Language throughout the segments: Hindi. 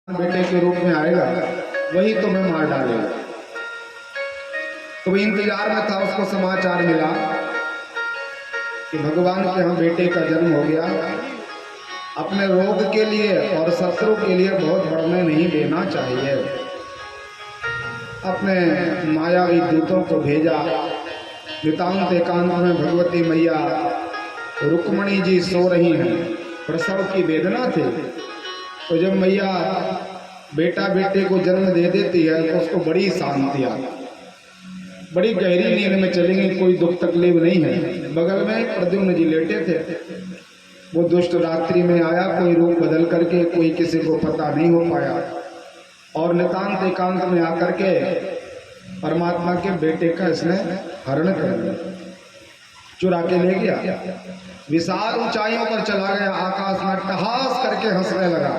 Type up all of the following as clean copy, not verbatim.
बेटे के रूप में आएगा वही तुम्हें मार डालेगा। तो इंतजार में था, उसको समाचार मिला कि भगवान के यहाँ बेटे का जन्म हो गया। अपने रोग के लिए और शत्रु के लिए बहुत बढ़ने नहीं देना चाहिए। अपने मायावी दूतों को भेजा। नितांत एकांत में भगवती मैया रुक्मणी जी सो रही हैं, प्रसव की वेदना थी। तो जब मैया बेटा बेटे को जन्म दे देती है तो उसको बड़ी शांति आती, बड़ी गहरी नींद में चलेंगे, कोई दुख तकलीफ नहीं है। बगल में प्रद्युम्न जी लेटे थे। वो दुष्ट रात्रि में आया, कोई रूप बदल करके, कोई किसी को पता नहीं हो पाया, और नितांत एकांत में आकर के परमात्मा के बेटे का इसने हरण कर लिया, चुरा के ले गया। विशाल ऊंचाइयों पर चला गया, आकाश में टहास करके हंसने लगा।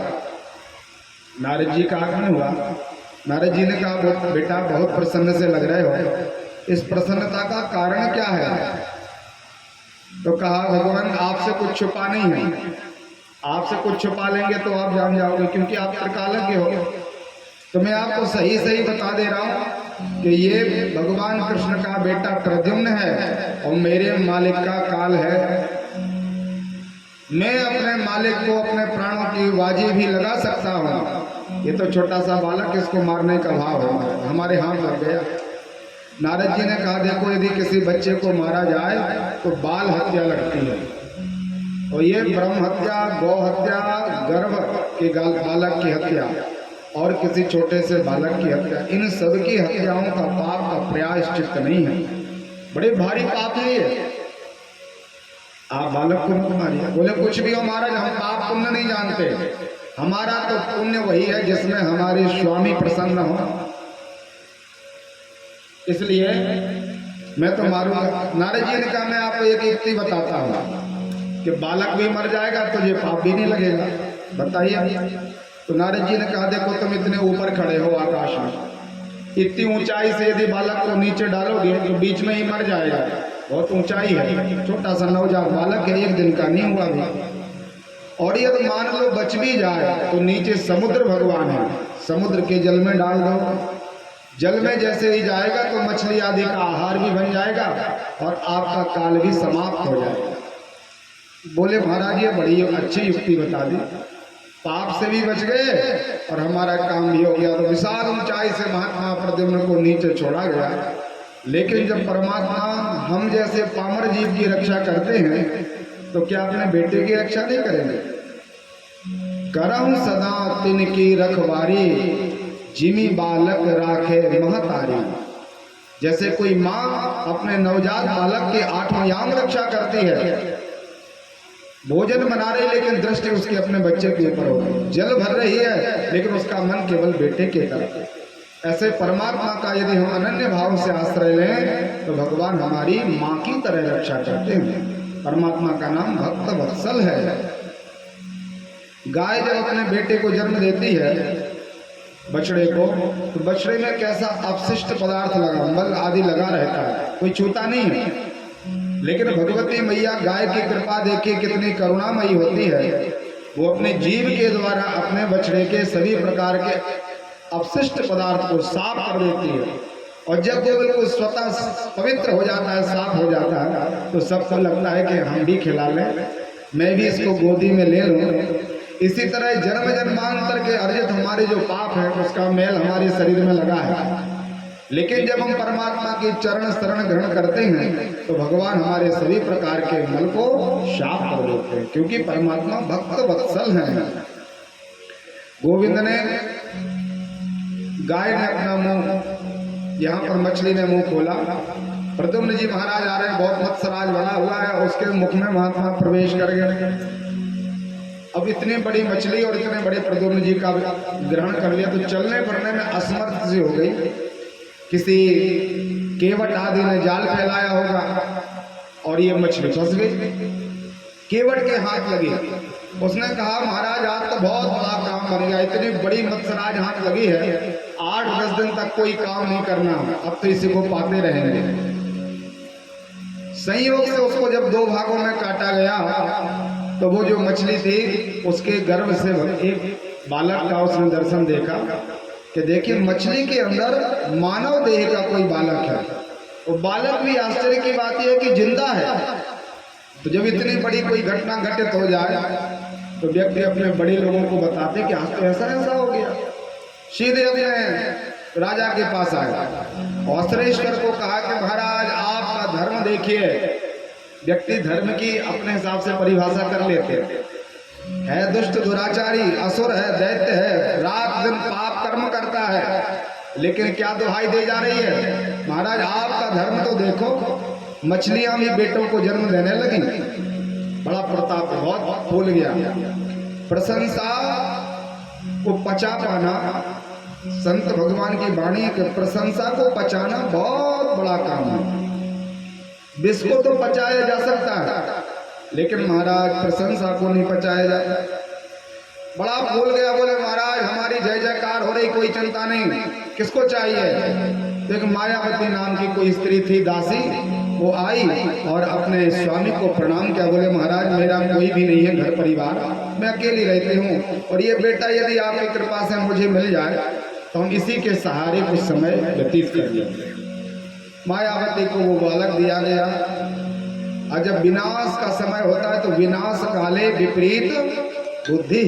नारद जी का आगमन हुआ। नारद जी ने कहा, बेटा बहुत प्रसन्न से लग रहे हो, इस प्रसन्नता का कारण क्या है? तो कहा, भगवान आपसे कुछ छुपा नहीं है, आपसे कुछ छुपा लेंगे तो आप जान जाओगे, क्योंकि आप त्रिकालज्ञ हो। तो मैं आपको सही सही बता दे रहा हूँ कि ये भगवान कृष्ण का बेटा प्रद्युम्न है और मेरे मालिक का काल है। मैं अपने मालिक को अपने प्राणों की बाजी भी लगा सकता हूँ। ये तो छोटा सा बालक, इसको मारने का भाव है, हमारे हाथ लग गया। नारद जी ने कहा, देखो यदि किसी बच्चे को मारा जाए तो बाल हत्या लगती है, और ये ब्रह्म हत्या, गौ हत्या, गर्भ के बालक की हत्या और किसी छोटे से बालक की हत्या, इन सब की हत्याओं का पाप का प्रायश्चित नहीं है, बड़े भारी पाप है ये। आप बालक को मत मारिए। बोले, कुछ भी हो महाराज, हम पाप पुण्य नहीं जानते, हमारा तो पुण्य वही है जिसमें हमारे स्वामी प्रसन्न हो, इसलिए मैं तो मारूंगा। नारद जी ने कहा, मैं आपको एक युक्ति बताता हूँ कि बालक भी मर जाएगा तो ये पाप भी नहीं लगेगा, बताइए। तो नारद जी ने कहा, देखो तुम इतने ऊपर खड़े हो आकाश में, इतनी ऊंचाई से यदि बालक को नीचे डालोगे तो बीच में ही मर जाएगा, बहुत ऊंचाई है, छोटा सा नवजात बालक है, एक दिन का नहीं हुआ भी। और यदि मान लो बच भी जाए तो नीचे समुद्र भगवान है, समुद्र के जल में डाल दो, जल में जैसे ही जाएगा तो मछली आदि का आहार भी बन जाएगा और आपका काल भी समाप्त हो जाएगा। बोले, महाराज ये बड़ी अच्छी युक्ति बता दी, पाप से भी बच गए और हमारा काम भी हो गया। तो विशाल ऊंचाई से महात्मा प्रद्युम्न को नीचे छोड़ा गया। लेकिन जब परमात्मा हम जैसे पामर जीव की रक्षा करते हैं तो क्या अपने बेटे की रक्षा नहीं करेंगे? करहु सदा तिनकी रखवारी, जिमी बालक राखे महतारी। जैसे कोई माँ अपने नवजात बालक की 8वां याम रक्षा करती है, भोजन बना रही लेकिन दृष्टि उसके अपने बच्चे के ऊपर हो रही, जल भर रही है लेकिन उसका मन केवल बेटे के तरफ। ऐसे परमात्मा का यदि हम अनन्य भाव से आश्रय लें तो भगवान हमारी माँ की तरह रक्षा करते हैं। परमात्मा का नाम भक्त वत्सल है। गाय जब अपने बेटे को जन्म देती है, बछड़े को, तो बछड़े में कैसा अपशिष्ट पदार्थ लगा, मल आदि लगा रहता है, कोई छूता नहीं है। लेकिन भगवती मैया गाय की कृपा देखिए कितनी करुणामयी होती है, वो अपने जीव के द्वारा अपने बछड़े के सभी प्रकार के अपशिष्ट पदार्थ को साफ कर देती है। और जब वो बिल्कुल स्वतः पवित्र हो जाता है, साफ हो जाता है, तो सबको लगता है कि हम भी खिला लें, मैं भी इसको गोदी में ले लूं। इसी तरह जन्म जन्मांतर के अर्जित हमारे जो पाप है उसका मैल हमारे शरीर में लगा है। लेकिन जब हम परमात्मा की चरण शरण ग्रहण करते हैं तो भगवान हमारे सभी प्रकार के मल को साफ कर देते हैं, क्योंकि परमात्मा भक्त वत्सल हैं। गोविंद ने, गाय ने अपना मुंह, यहाँ पर मछली ने मुंह खोला, प्रद्युम्न जी महाराज आ रहे हैं, बहुत मत्सराज बना हुआ है, उसके मुख में महात्मा प्रवेश कर गए। अब इतनी बड़ी मछली और इतने बड़े प्रद्युम्न जी का ग्रहण कर लिया तो चलने फिरने में असमर्थ सी हो गई। किसी केवट आदि ने जाल फैलाया होगा और ये मछली फंस गई, केवट के हाथ लगी। उसने कहा, महाराज आज तो बहुत बड़ा काम बन गया, इतनी बड़ी मत्सराज हाथ लगी है, 8-10 दिन तक कोई काम नहीं करना, अब तो इसी को पाते रहेंगे। संयोग से उसको जब 2 भागों में काटा गया तो वो जो मछली थी उसके गर्भ से एक बालक का उसने दर्शन देखा कि देखिए मछली के अंदर मानव देह का कोई बालक है। वो बालक भी आश्चर्य की बात यह है कि जिंदा है। तो जब इतनी बड़ी कोई घटना घटित हो जाए तो व्यक्ति अपने बड़े लोगों को बताते कि आज तो ऐसा ऐसा हो गया। सीधे अपने राजा के पास आया और श्रेष्ठकर को कहा कि महाराज आपका धर्म देखिए। व्यक्ति धर्म की अपने हिसाब से परिभाषा कर लेते है दुष्ट दुराचारी असुर है दैत्य है रात दिन पाप कर्म करता है, लेकिन क्या दुहाई दे जा रही है महाराज आपका धर्म तो देखो। मछलियां भी बेटों को जन्म देने लगी। बड़ा प्रताप बहुत फूल गया। प्रशंसा को पचा पाना, संत भगवान की वाणी के प्रशंसा को पचाना बहुत बड़ा काम है। विष को तो पचाया जा सकता है लेकिन महाराज प्रशंसा को नहीं पचाया जाता। बड़ा भूल गया, बोले महाराज हमारी जय जयकार हो रही, कोई चिंता नहीं, किसको चाहिए। तो एक मायावती नाम की कोई स्त्री थी दासी, वो आई और अपने स्वामी को प्रणाम किया। बोले महाराज मेरा कोई भी नहीं है घर परिवार, मैं अकेली रहती हूँ और ये बेटा यदि आपकी कृपा से मुझे मिल जाए तो हम इसी के सहारे कुछ समय व्यतीत कर लेंगे। मायावती को वो बालक दिया गया। और जब विनाश का समय होता है तो विनाश काले विपरीत बुद्धि